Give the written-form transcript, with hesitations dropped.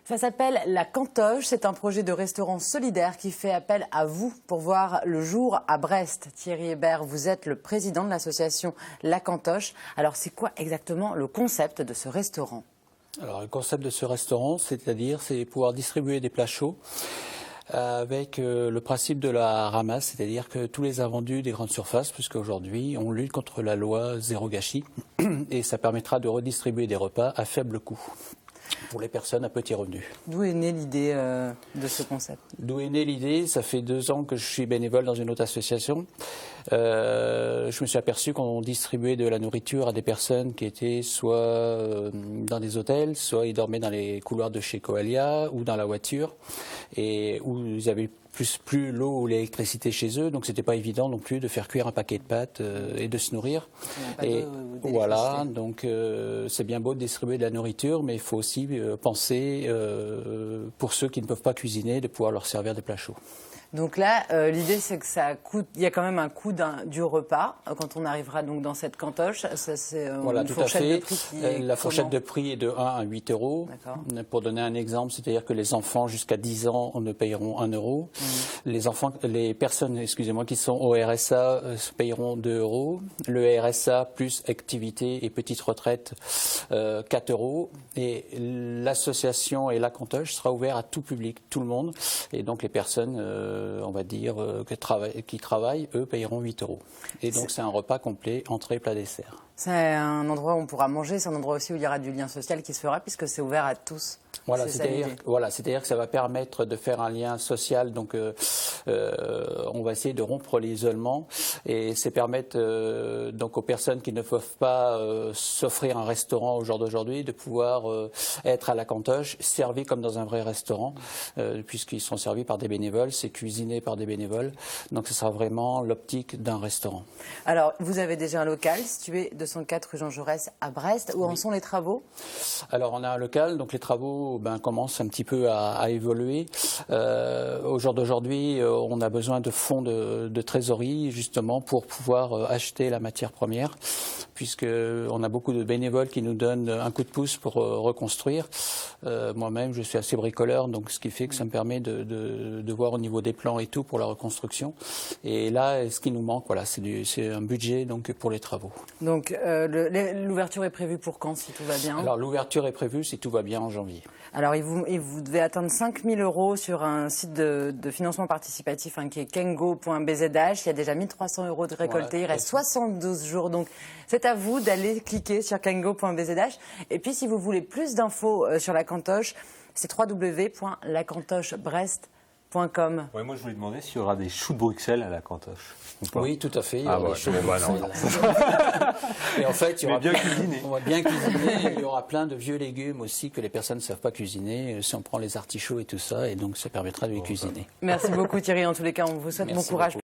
Ça s'appelle La Cantoche. C'est un projet de restaurant solidaire qui fait appel à vous pour voir le jour à Brest. Thierry Hébert, vous êtes le président de l'association La Cantoche. Alors, c'est quoi exactement le concept de ce restaurant? Alors, le concept de ce restaurant, c'est pouvoir distribuer des plats chauds avec le principe de la ramasse, c'est-à-dire que tous les invendus des grandes surfaces, puisqu'aujourd'hui on lutte contre la loi zéro gâchis, et ça permettra de redistribuer des repas à faible coût pour les personnes à petits revenus. D'où est née l'idée de ce concept? D'où est née l'idée? Ça fait 2 ans que je suis bénévole dans une autre association. Je me suis aperçu qu'on distribuait de la nourriture à des personnes qui étaient soit dans des hôtels, soit ils dormaient dans les couloirs de chez Coalia ou dans la voiture, et où ils avaient plus l'eau ou l'électricité chez eux, donc c'était pas évident non plus de faire cuire un paquet de pâtes et de se nourrir. Et voilà, donc c'est bien beau de distribuer de la nourriture, mais il faut aussi penser pour ceux qui ne peuvent pas cuisiner, de pouvoir leur servir des plats chauds. Donc là, l'idée c'est que ça coûte, il y a quand même un coût du repas quand on arrivera donc dans cette cantoche. Voilà, une tout à fourchette fait. de prix qui est la fourchette de prix est de 1 à 8 euros. Pour donner un exemple, c'est-à-dire que les enfants jusqu'à 10 ans ne payeront 1 euro. Les personnes, excusez-moi, qui sont au RSA payeront 2 euros. Le RSA plus activité et petite retraite 4 euros. Et l'association et la cantoche sera ouverte à tout public, tout le monde. Et donc les personnes on va dire, qui travaillent, eux, payeront 8 euros. Et donc, c'est un repas complet, entrée, plat, dessert. C'est un endroit où on pourra manger, c'est un endroit aussi où il y aura du lien social qui se fera, puisque c'est ouvert à tous. Voilà, c'est-à-dire que ça va permettre de faire un lien social. Donc, on va essayer de rompre l'isolement, et c'est permettre donc aux personnes qui ne peuvent pas s'offrir un restaurant au jour d'aujourd'hui de pouvoir être à la cantoche, servis comme dans un vrai restaurant, puisqu'ils sont servis par des bénévoles, c'est cuisiné par des bénévoles. Donc, ce sera vraiment l'optique d'un restaurant. Alors, vous avez déjà un local situé 204 rue Jean Jaurès à Brest. Où en sont les travaux? Alors, on a un local, donc les travaux commence un petit peu à évoluer. Au jour d'aujourd'hui, on a besoin de fonds de trésorerie justement pour pouvoir acheter la matière première, puisqu'on a beaucoup de bénévoles qui nous donnent un coup de pouce pour reconstruire. Moi-même, je suis assez bricoleur, donc ce qui fait que ça me permet de voir au niveau des plans et tout pour la reconstruction. Et là, ce qui nous manque, voilà, c'est un budget donc pour les travaux. Donc l'ouverture est prévue pour quand, si tout va bien? Alors l'ouverture est prévue, si tout va bien, en janvier. Alors, vous devez atteindre 5 000 euros sur un site de financement participatif qui est kengo.bzh. Il y a déjà 1 300 euros de récoltés. Il reste 72 jours. Donc, c'est à vous d'aller cliquer sur kengo.bzh. Et puis, si vous voulez plus d'infos sur la cantoche, c'est www.lacantochebrest.com. Ouais, moi, je voulais demander s'il y aura des choux de Bruxelles à la cantoche. Oui, tout à fait. Ah ouais, et en fait, il y aura bien cuisiner. On va bien cuisiner. Il y aura plein de vieux légumes aussi que les personnes ne savent pas cuisiner. Si on prend les artichauts et tout ça, et donc ça permettra de les cuisiner. Merci beaucoup Thierry. En tous les cas, on vous souhaite bon courage.